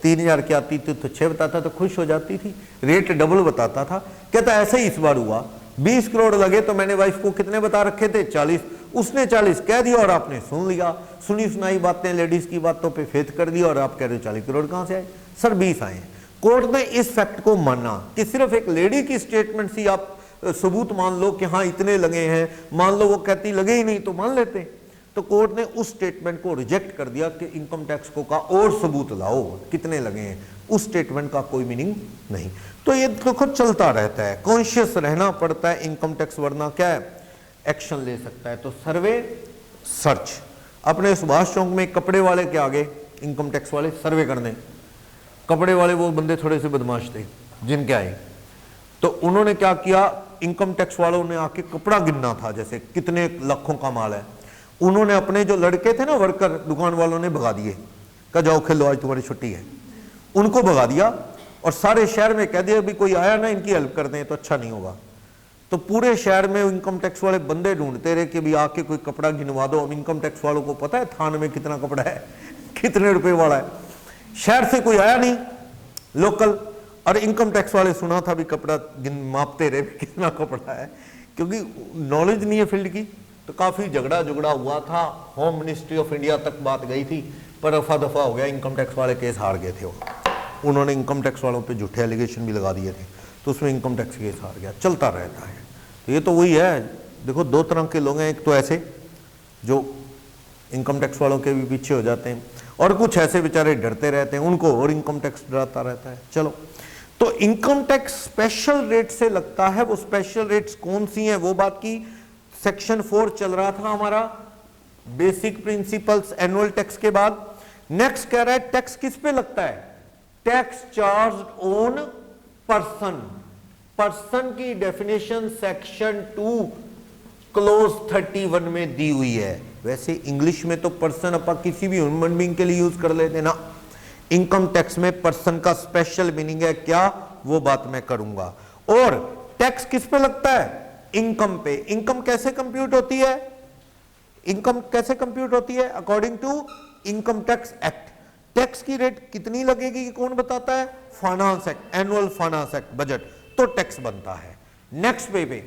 3,000 की आती थी तो 6 बताता, तो खुश हो जाती थी, रेट डबल बताता था। कहता ऐसे ही इस बार हुआ, 20 करोड़ लगे तो मैंने वाइफ को कितने बता रखे थे 40, उसने 40 कह दिया और आपने सुन लिया, सुनी सुनाई बातें लेडीज की बातों पे फेथ कर दिया और आप कह रहे हो 40 करोड़ कहां से आए। सर 20 आए। कोर्ट ने इस फैक्ट को माना कि सिर्फ एक लेडी की स्टेटमेंट से आप सबूत मान लो कि हाँ इतने लगे हैं, मान लो वो कहती लगे ही नहीं तो मान लेते। तो कोर्ट ने उस स्टेटमेंट को रिजेक्ट कर दिया कि इनकम टैक्स को का और सबूत लाओ कितने लगे हैं, उस स्टेटमेंट का कोई मीनिंग नहीं। तो ये देखो चलता रहता है, कॉन्शियस रहना पड़ता है इनकम टैक्स, वरना क्या है एक्शन ले सकता है। तो सर्वे सर्च, अपने सुभाष चौक में कपड़े वाले के आगे इनकम टैक्स वाले सर्वे करने, कपड़े वाले वो बंदे थोड़े से बदमाश थे जिनके आए, तो उन्होंने क्या किया, इनकम टैक्स वालों ने आके कपड़ा गिनना था जैसे कितने लाखों का माल है, उन्होंने अपने जो लड़के थे ना वर्कर दुकान वालों ने भगा दिए, कहा जाओ खेलो आज तुम्हारी छुट्टी है, उनको भगा दिया और सारे शहर में कह दिया भी कोई आया ना इनकी हेल्प कर दें तो अच्छा नहीं होगा। तो पूरे शहर में इनकम टैक्स वाले बंदे ढूंढते रहे कि भी आके कोई कपड़ा गिनवा दो। अब इनकम टैक्स वालों को पता है थान में कितना कपड़ा है, कितने रुपए वाला है, शहर से कोई आया नहीं लोकल, और इनकम टैक्स वाले सुना था भी कपड़ा मापते रहे कितना कपड़ा है, क्योंकि नॉलेज नहीं है फील्ड की। तो काफी झगड़ा झगड़ा हुआ था, होम मिनिस्ट्री ऑफ इंडिया तक बात गई थी, पर रफा दफा हो गया, इनकम टैक्स वाले केस हार गए थे। वो उन्होंने इनकम टैक्स वालों पे झूठे एलिगेशन भी लगा दिए थे, तो उसमें इनकम टैक्स केस हार गया। चलता रहता है। तो ये तो वही है, देखो दो तरह के लोग हैं, एक तो ऐसे जो इनकम टैक्स वालों के भी पीछे हो जाते हैं, और कुछ ऐसे बेचारे डरते रहते हैं, उनको और इनकम टैक्स डराता रहता है। चलो, तो इनकम टैक्स स्पेशल रेट से लगता है, वो स्पेशल रेट्स कौन सी हैं वो बात की। सेक्शन 4 चल रहा था हमारा, बेसिक प्रिंसिपल्स एनुअल टैक्स के बाद। नेक्स्ट कह रहा है टैक्स किस पे लगता है, tax charge on person. Person की डेफिनेशन सेक्शन 2 क्लोज 31 में दी हुई है। वैसे इंग्लिश में तो पर्सन अपन किसी भी ह्यूमन बीइंग के लिए यूज कर लेते ना, इनकम टैक्स में पर्सन का स्पेशल मीनिंग है क्या, वो बात मैं करूंगा। और टैक्स किस पे लगता है, इनकम पे। इनकम कैसे कंप्यूट होती है, इनकम कैसे कंप्यूट होती है according to income tax act. Tax की रेट कितनी लगेगी कौन बताता है, finance act, annual finance act, budget, तो टैक्स बनता है। नेक्स्ट पे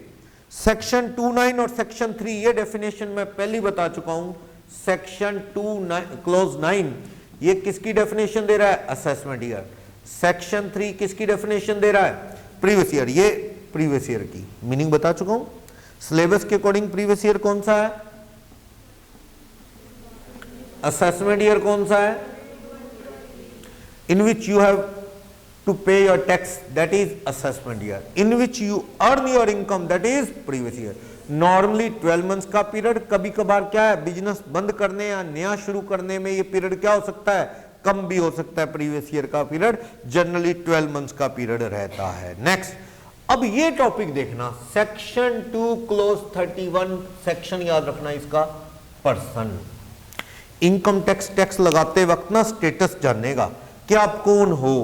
सेक्शन 29 और सेक्शन 3, ये डेफिनेशन मैं पहले बता चुका हूं। सेक्शन 2 क्लोज 9 ये किसकी डेफिनेशन दे रहा है, असेसमेंट ईयर। सेक्शन 3 किसकी डेफिनेशन दे रहा है, प्रीवियस ईयर। ये प्रीवियस ईयर की मीनिंग बता चुका हूं। सिलेबस के अकॉर्डिंग प्रीवियस ईयर कौन सा है, असेसमेंट ईयर कौन सा है, in which you have to pay your tax, that is assessment year. In which you earn your income, that is previous year. Normally 12 months का पीरियड, कभी कभार क्या है बिजनेस बंद करने या नया शुरू करने में ये पीरियड क्या हो सकता है, कम भी हो सकता है। प्रीवियस ईयर का पीरियड जनरली 12 मंथ्स का पीरियड रहता है। नेक्स्ट, अब ये टॉपिक देखना, सेक्शन 2 क्लोज 31, सेक्शन याद रखना इसका, पर्सन। इनकम टैक्स लगाते वक्त ना स्टेटस जानेगा कि आप कौन हो,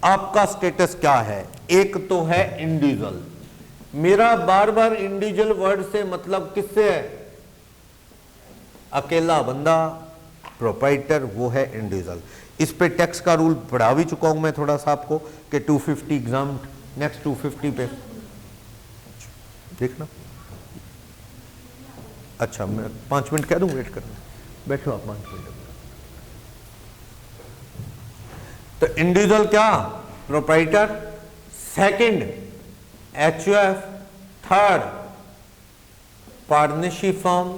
आपका स्टेटस क्या है। एक तो है इंडिविजुअल, मेरा बार बार इंडिविजुअल वर्ड से मतलब किससे है, अकेला बंदा, प्रोप्राइटर, वो है इंडिविजुअल। इस पे टैक्स का रूल पढ़ा भी चुका हूं मैं थोड़ा सा आपको कि 250 एग्जाम, नेक्स्ट 250 पे देखना। अच्छा मैं 5 मिनट कह दूं, वेट करना, बैठो आप 5 मिनट। तो इंडिविजुअल क्या, proprietor, second HUF, third partnership firm,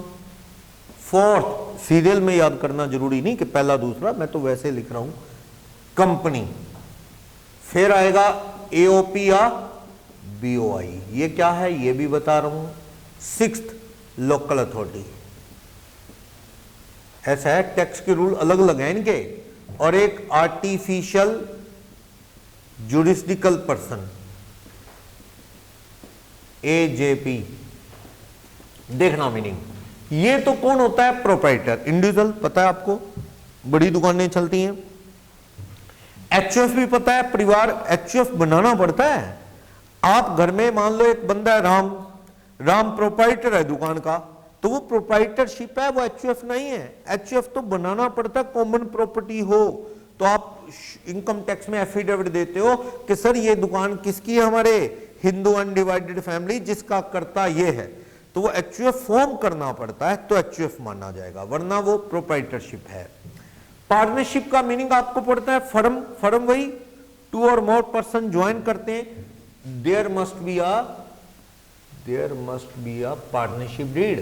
fourth serial में याद करना जरूरी नहीं कि पहला दूसरा, मैं तो वैसे लिख रहा हूं, कंपनी। फिर आएगा एओपी या BOI। ये क्या है ये भी बता रहा हूं। Sixth, local authority. ऐसा है, टैक्स के रूल अलग अलग हैं इनके। और एक आर्टिफिशियल जुडिस्टिकल पर्सन, AJP। देखना मीनिंग, ये तो कौन होता है? प्रोप्राइटर, इंडिविजुअल, पता है आपको, बड़ी दुकानें चलती हैं। HUF भी पता है, परिवार HUF बनाना पड़ता है। आप घर में मान लो एक बंदा है राम प्रोप्राइटर है दुकान का, तो वो प्रोप्राइटरशिप है, वो HUF नहीं है। HUF तो बनाना पड़ता है, कॉमन प्रॉपर्टी हो तो आप इनकम टैक्स में एफिडेविट देते हो कि सर ये दुकान किसकी है, हमारे हिंदू अनडिवाइडेड फैमिली जिसका कर्ता ये है, तो वो HUF फॉर्म करना पड़ता है, तो HUF माना जाएगा, वरना वो प्रोप्राइटरशिप है। पार्टनरशिप का मीनिंग आपको पड़ता है फर्म वही, 2 और मोर पर्सन ज्वाइन करते हैं, there must be a partnership deed.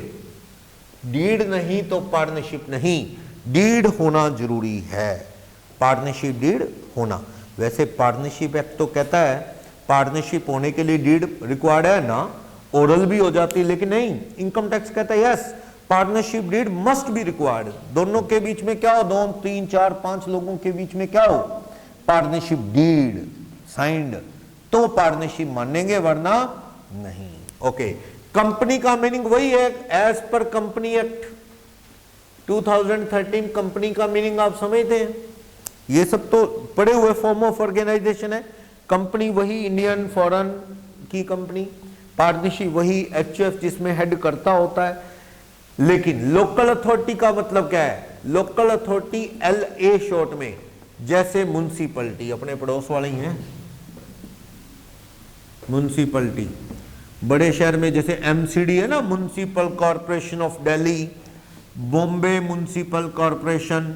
Deed नहीं तो पार्टनरशिप नहीं, डीड होना जरूरी है, पार्टनरशिप डीड होना। वैसे पार्टनरशिप एक्ट तो कहता है पार्टनरशिप होने के लिए डीड रिक्वायर्ड है ना, ओरल भी हो जाती है, लेकिन नहीं, इनकम टैक्स कहता है yes, partnership deed must be required. दोनों के बीच में क्या हो, 2, 3, 4, 5 लोगों के बीच में क्या हो, पार्टनरशिप डीड साइंड, तो पार्टनरशिप मानेंगे, वरना नहीं। ओके, कंपनी का मीनिंग वही है as per company act 2013। Company का मीनिंग आप समझते हैं, ये सब तो पड़े हुए फॉर्म ऑफ ऑर्गेनाइजेशन है। कंपनी वही इंडियन फॉरेन की कंपनी, पार्टनरशिप वही HUF जिसमें हेड करता होता है। लेकिन लोकल अथॉरिटी का मतलब क्या है? लोकल अथॉरिटी LA शॉर्ट में, जैसे म्युनिसिपैलिटी, अपने पड़ोस वाले ही हैं म्युनिसिपैलिटी। बड़े शहर में जैसे MCD है ना, municipal corporation of Delhi, Bombay municipal corporation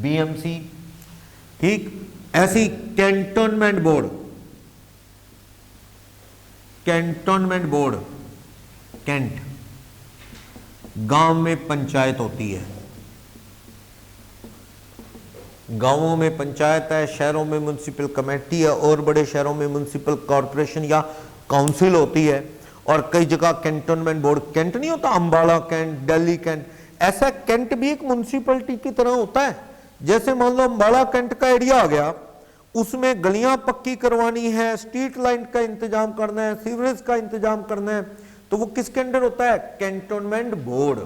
BMC, ठीक। ऐसी कैंटोनमेंट बोर्ड, कैंट, गांव में पंचायत होती है, गांवों में पंचायत है, शहरों में म्युनिसिपल कमेटी है, और बड़े शहरों में म्युनिसिपल कॉर्पोरेशन या काउंसिल होती है। और कई जगह कैंटोनमेंट बोर्ड, कैंट नहीं होता, अंबाला कैंट, दिल्ली कैंट, ऐसा कैंट भी एक म्युनिसिपैलिटी की तरह होता है। जैसे मान लो अंबाला कैंट का एरिया आ गया, उसमें गलियां पक्की करवानी है, स्ट्रीट लाइट का इंतजाम करना है, सीवरेज का इंतजाम करना है, तो वो किसके अंडर होता है? Cantonment board.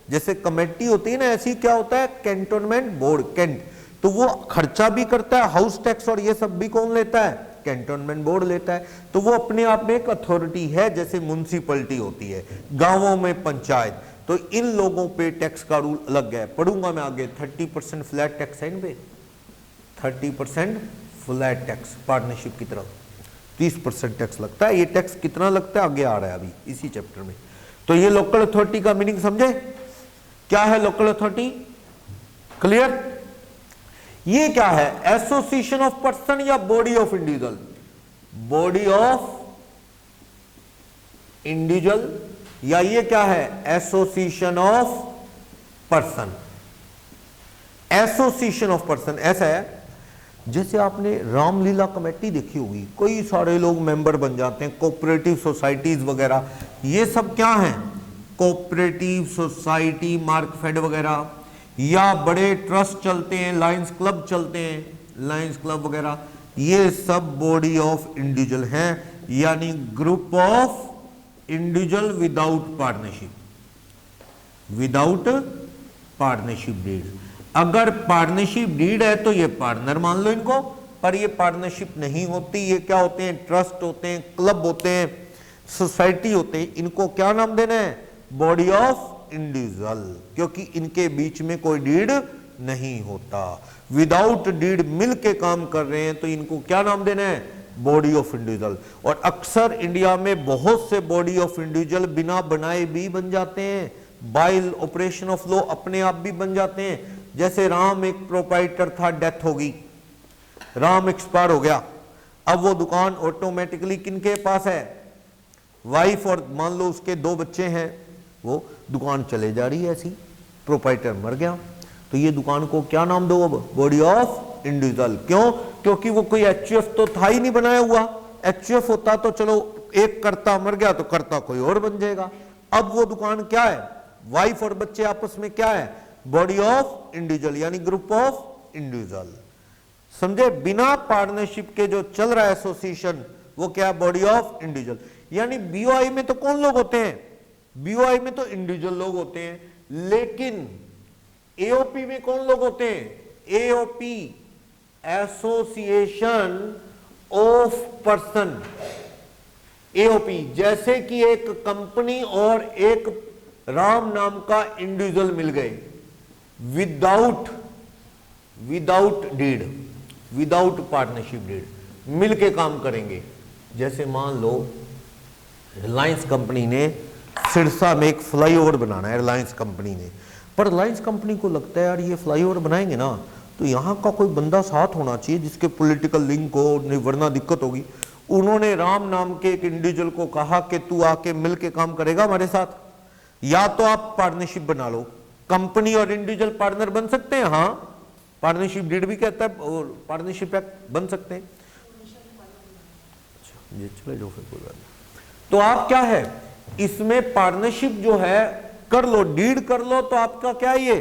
जैसे कमेटी होती है ना, ऐसी क्या होता है? Cantonment board, cant. तो वो खर्चा भी करता है, हाउस टैक्स और ये सब भी कौन लेता है? कैंटोनमेंट बोर्ड लेता है। तो वो अपने आप में एक अथॉरिटी है, जैसे म्युनिसिपैलिटी होती है, गांवों में पंचायत। तो इन लोगों पे टैक्स का रूल अलग है, पढ़ूंगा मैं आगे। 30% फ्लैट टैक्स है इन पे, 30% फ्लैट टैक्स, पार्टनरशिप की तरफ 30% टैक्स लगता है। ये टैक्स कितना लगता है आगे आ रहा है अभी इसी चैप्टर में। तो ये लोकल अथॉरिटी का मीनिंग समझे, क्या है लोकल अथॉरिटी? क्लियर? ये क्या है? एसोसिएशन ऑफ पर्सन या body of individual? Body of individual, या ये क्या है? Association of person. Association of person ऐसा है जैसे आपने रामलीला कमेटी देखी होगी, कई सारे लोग मेंबर बन जाते हैं, कोऑपरेटिव सोसाइटीज वगैरह, ये सब क्या हैं? कोऑपरेटिव सोसाइटी, मार्कफेड वगैरह, या बड़े ट्रस्ट चलते हैं, लायंस क्लब चलते हैं, लायंस क्लब वगैरह, ये सब बॉडी ऑफ इंडिविजुअल हैं, यानी group of individual without partnership, without partnership deed. अगर पार्टनरशिप डीड है तो ये पार्टनर मान लो इनको, पर ये पार्टनरशिप नहीं होती, ये क्या होते हैं? ट्रस्ट होते हैं, क्लब होते हैं, सोसाइटी होते हैं। इनको क्या नाम देना है? बॉडी ऑफ इंडिविजुअल, क्योंकि इनके बीच में कोई डीड नहीं होता। विदाउट डीड मिल के काम कर रहे हैं, तो इनको क्या नाम देना है? Body of individual. और अक्सर इंडिया में बहुत से बॉडी ऑफ इंडिविजुअल बिना बनाए भी बन जाते हैं, बाय ऑपरेशन ऑफ लॉ अपने आप भी बन जाते हैं। जैसे राम एक प्रोप्राइटर था, डेथ होगी, राम एक्सपायर हो गया, अब वो दुकान ऑटोमेटिकली किनके पास है? वाइफ और मान लो उसके 2 बच्चे हैं, वो दुकान चले जा रही है ऐसी, प्रोप्राइटर मर गया, तो ये दुकान को क्या नाम दो अब? Body of individual. क्यों? क्योंकि वो कोई HUF तो था ही नहीं बनाया हुआ, एचयूएफ होता तो चलो एक कर्ता मर गया तो कर्ता कोई और बन जाएगा। अब वो दुकान क्या है, वाइफ और बच्चे आपस में क्या है, बॉडी ऑफ इंडिविजुअल यानी ग्रुप ऑफ इंडिविजुअल। समझे, बिना पार्टनरशिप के जो चल रहा है एसोसिएशन वो क्या है, बॉडी ऑफ इंडिविजुअल। यानी बीओआई में तो कौन लोग होते हैं, बीओआई में तो इंडिविजुअल लोग होते हैं, लेकिन एओपी में कौन लोग होते हैं, AOP association of person. AOP जैसे कि एक कंपनी और एक राम नाम का इंडिविजुअल मिल गए without deed, without partnership deed, मिलके काम करेंगे। जैसे मान लो रिलायंस कंपनी ने सिरसा में एक फ्लाईओवर बनाना है, रिलायंस कंपनी ने, पर रिलायंस कंपनी को लगता है यार ये फ्लाईओवर बनाएंगे ना तो यहाँ का कोई बंदा साथ होना चाहिए जिसके पॉलिटिकल लिंक हो, नहीं वरना दिक्कत होगी। उन्होंने राम नाम के एक इंडिविजुअल को कहा कि तू आके मिलके काम करेगा हमारे साथ, या तो आप पार्टनरशिप बना लो। कंपनी और इंडिविजुअल पार्टनर बन सकते हैं, हाँ पार्टनरशिप डीड भी कहता है और पार्टनरशिप एक्ट बन सकते हैं। ये चले जो फिर कोई बात नहीं। तो आप क्या है इसमें पार्टनरशिप जो है कर लो, डीड कर लो तो आपका क्या है, ये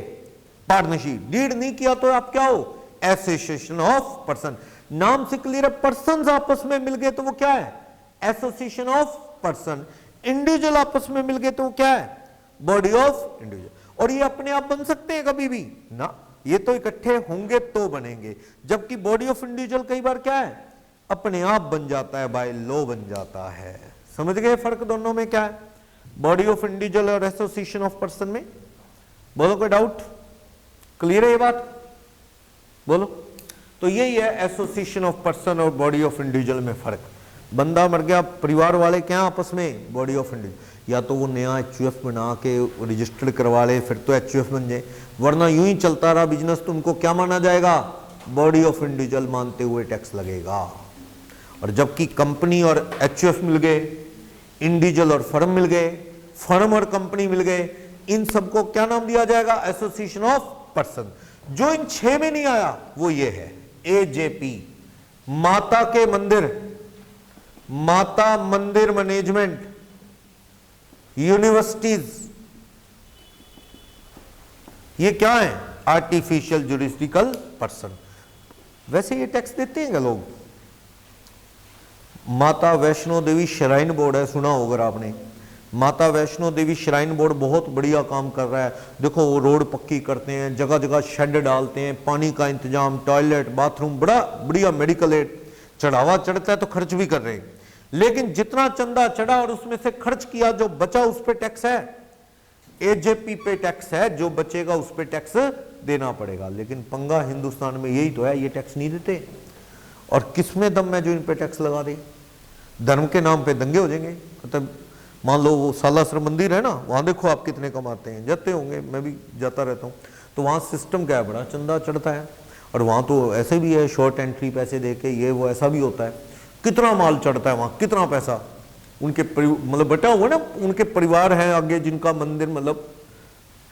पार्टनरशिप। डीड नहीं किया तो आप क्या हो, एसोसिएशन ऑफ पर्सन। नाम से क्लियर है, पर्सन आपस में मिल गए तो वो क्या है, एसोसिएशन ऑफ पर्सन। इंडिविजुअल आपस में मिल गए तो वो क्या है, बॉडी ऑफ इंडिविजुअल। और ये अपने आप बन सकते हैं कभी भी ना, ये तो इकट्ठे होंगे तो बनेंगे, जबकि बॉडी ऑफ इंडिविजुअल कई बार क्या है, अपने आप बन जाता है, बाय लॉ बन जाता है। समझ गए फर्क दोनों में क्या है, बॉडी ऑफ इंडिविजुअल और एसोसिएशन ऑफ पर्सन में? बोलो कोई डाउट, क्लियर है ये बात, बोलो। तो यही है एसोसिएशन ऑफ पर्सन और बॉडी ऑफ इंडिविजुअल में फर्क। बंदा मर गया, परिवार वाले क्या आपस में, बॉडी ऑफ इंडिविजुअल। या तो वो नया एचयूएफ बना के रजिस्टर्ड करवा ले फिर तो एचयूएफ बन जाए, वरना यूं ही चलता रहा बिजनेस तो उनको क्या माना जाएगा, बॉडी ऑफ इंडिविजुअल मानते हुए टैक्स लगेगा। और जबकि कंपनी और एचयूएफ मिल गए, इंडिविजुअल और फर्म मिल गए, फर्म और कंपनी मिल गए, इन सबको क्या नाम दिया जाएगा, एसोसिएशन ऑफ पर्सन। जो इन 6 में नहीं आया वो ये है एजेपी, माता के मंदिर, माता मंदिर मैनेजमेंट, यूनिवर्सिटीज, ये क्या है, आर्टिफिशियल जुरिस्डिकल पर्सन। वैसे ये टैक्स देते हैं क्या लोग? माता वैष्णो देवी श्राइन बोर्ड है, सुना होगा आपने, माता वैष्णो देवी श्राइन बोर्ड बहुत बढ़िया काम कर रहा है। देखो वो रोड पक्की करते हैं, जगह जगह शेड डालते हैं, पानी का इंतजाम, टॉयलेट, बाथरूम, बड़ा बढ़िया मेडिकल एड, चढ़ावा चढ़ता है तो खर्च भी कर रहे हैं। लेकिन जितना चंदा चढ़ा और उसमें से खर्च किया जो बचा उस पे टैक्स है, एजेपी पे टैक्स है, जो बचेगा उस पे टैक्स देना पड़ेगा। लेकिन पंगा हिंदुस्तान में यही तो है, ये टैक्स नहीं देते। और किसमें दम है जो इन पे टैक्स लगा दे? धर्म के नाम पे दंगे हो जाएंगे। मतलब मान लो वो सालासर मंदिर है ना, वहां देखो आप कितने कमाते हैं, जाते होंगे, मैं भी जाता रहता हूँ, तो वहाँ सिस्टम क्या है, बड़ा चंदा चढ़ता है। और वहाँ तो ऐसे भी है, शॉर्ट एंट्री पैसे दे के ये वो ऐसा भी होता है, कितना माल चढ़ता है वहाँ, कितना पैसा उनके मतलब बटा हुआ ना, उनके परिवार हैं आगे जिनका मंदिर मतलब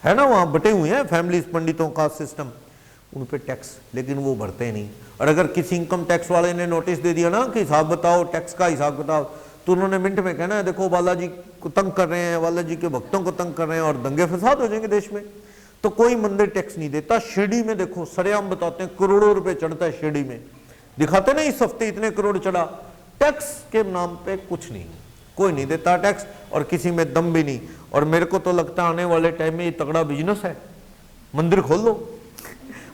है ना, वहाँ बटे हुए हैं फैमिलीज, पंडितों का सिस्टम, उन पे टैक्स, लेकिन वो भरते नहीं। और अगर किसी इनकम टैक्स वाले ने नोटिस दे दिया ना कि हिसाब बताओ, टैक्स का हिसाब बताओ, तो उन्होंने मिनट में कहना है देखो बालाजी को तंग कर रहे हैं, बालाजी के भक्तों को तंग कर रहे हैं, और दंगे फसाद हो जाएंगे देश में। तो कोई मंदिर टैक्स नहीं देता। शिरडी में देखो सरेआम बताते हैं करोड़ों रुपए चढ़ता है शिरडी में, दिखाते ना इस हफ्ते इतने करोड़ चढ़ा, टैक्स के नाम पे कुछ नहीं, कोई नहीं देता टैक्स, और किसी में दम भी नहीं। और मेरे को तो लगता है आने वाले टाइम में ये तगड़ा बिजनेस है, मंदिर खोल लो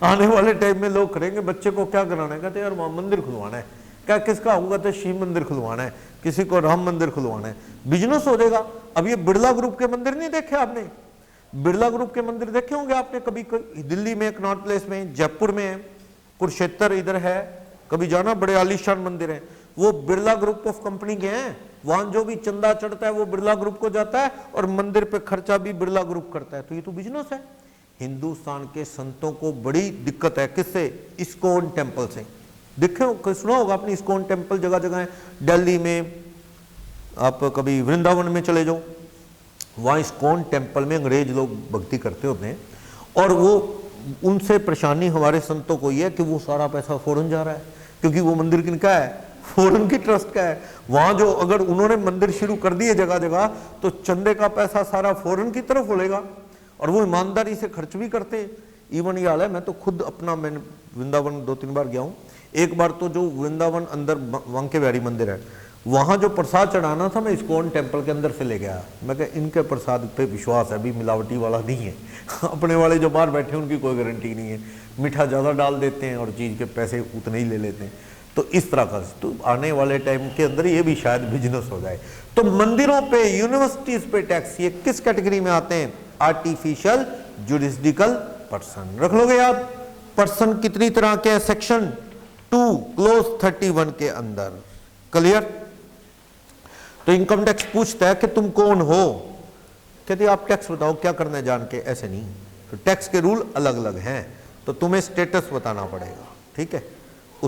आने वाले टाइम में लोग करेंगे। बच्चे को क्या कराना है, कहते यार वहां मंदिर खुलवाना है, क्या किसका होगा, तो शिव मंदिर खुलवाना है, किसी को राम मंदिर खुलवाना है, बिजनेस हो जाएगा। अब ये बिरला ग्रुप के मंदिर नहीं देखे आपने, बिरला ग्रुप के मंदिर देखे होंगे आपने कभी, दिल्ली में एक नॉर्थ प्लेस में, जयपुर में है, कुरुक्षेत्र इधर है, कभी जाना, बड़े आलीशान मंदिर है, वो बिरला ग्रुप ऑफ कंपनी के हैं। वहां जो भी चंदा चढ़ता है वो बिरला ग्रुप को जाता है, और मंदिर पे खर्चा भी बिरला ग्रुप करता है। तो ये तो बिजनेस है। हिंदुस्तान के संतों को बड़ी दिक्कत है, किससे, इस्कॉन टेम्पल से। देखे सुना होगा आपने, इस्कॉन टेम्पल जगह जगह है, दिल्ली में आप कभी वृंदावन में चले जाओ, वहाँ इस्कॉन टेम्पल में अंग्रेज लोग भक्ति करते होते हैं, और वो उनसे परेशानी हमारे संतों को ये है कि वो सारा पैसा फौरन जा रहा है, क्योंकि वो मंदिर किनका है, फॉरेन की ट्रस्ट का है। वहां जो अगर उन्होंने मंदिर शुरू कर दिए जगह जगह, तो चंदे का पैसा सारा फॉरेन की तरफ होलेगा, और वो ईमानदारी से खर्च भी करते। इवन ये हाल है, मैं तो खुद अपना, मैंने वृंदावन 2-3 बार गया हूँ। एक बार तो जो वृंदावन अंदर वांके बिहारी मंदिर है, वहां जो प्रसाद चढ़ाना था, मैं इस्कॉन टेम्पल के अंदर से ले गया। मैं कहा इनके प्रसाद पे विश्वास है, अभी मिलावटी वाला नहीं है। अपने वाले जो बाहर बैठे हैं उनकी कोई गारंटी नहीं है, मीठा ज़्यादा डाल देते हैं और चीज़ के पैसे उतने ही ले लेते हैं। तो इस तरह का, तो आने वाले टाइम के अंदर ये भी शायद बिजनेस हो जाए। तो मंदिरों पे, यूनिवर्सिटीज पे टैक्स, ये किस कैटेगरी में आते हैं? Artificial juridical person. रख लोगे याद। पर्सन कितनी तरह के हैं? सेक्शन 2 क्लोज 31 के अंदर। क्लियर? तो इनकम टैक्स पूछता है कि तुम कौन हो, कहते आप टैक्स बताओ क्या करना है जान के, ऐसे नहीं। तो टैक्स के रूल अलग अलग हैं, तो तुम्हें स्टेटस बताना पड़ेगा, ठीक है।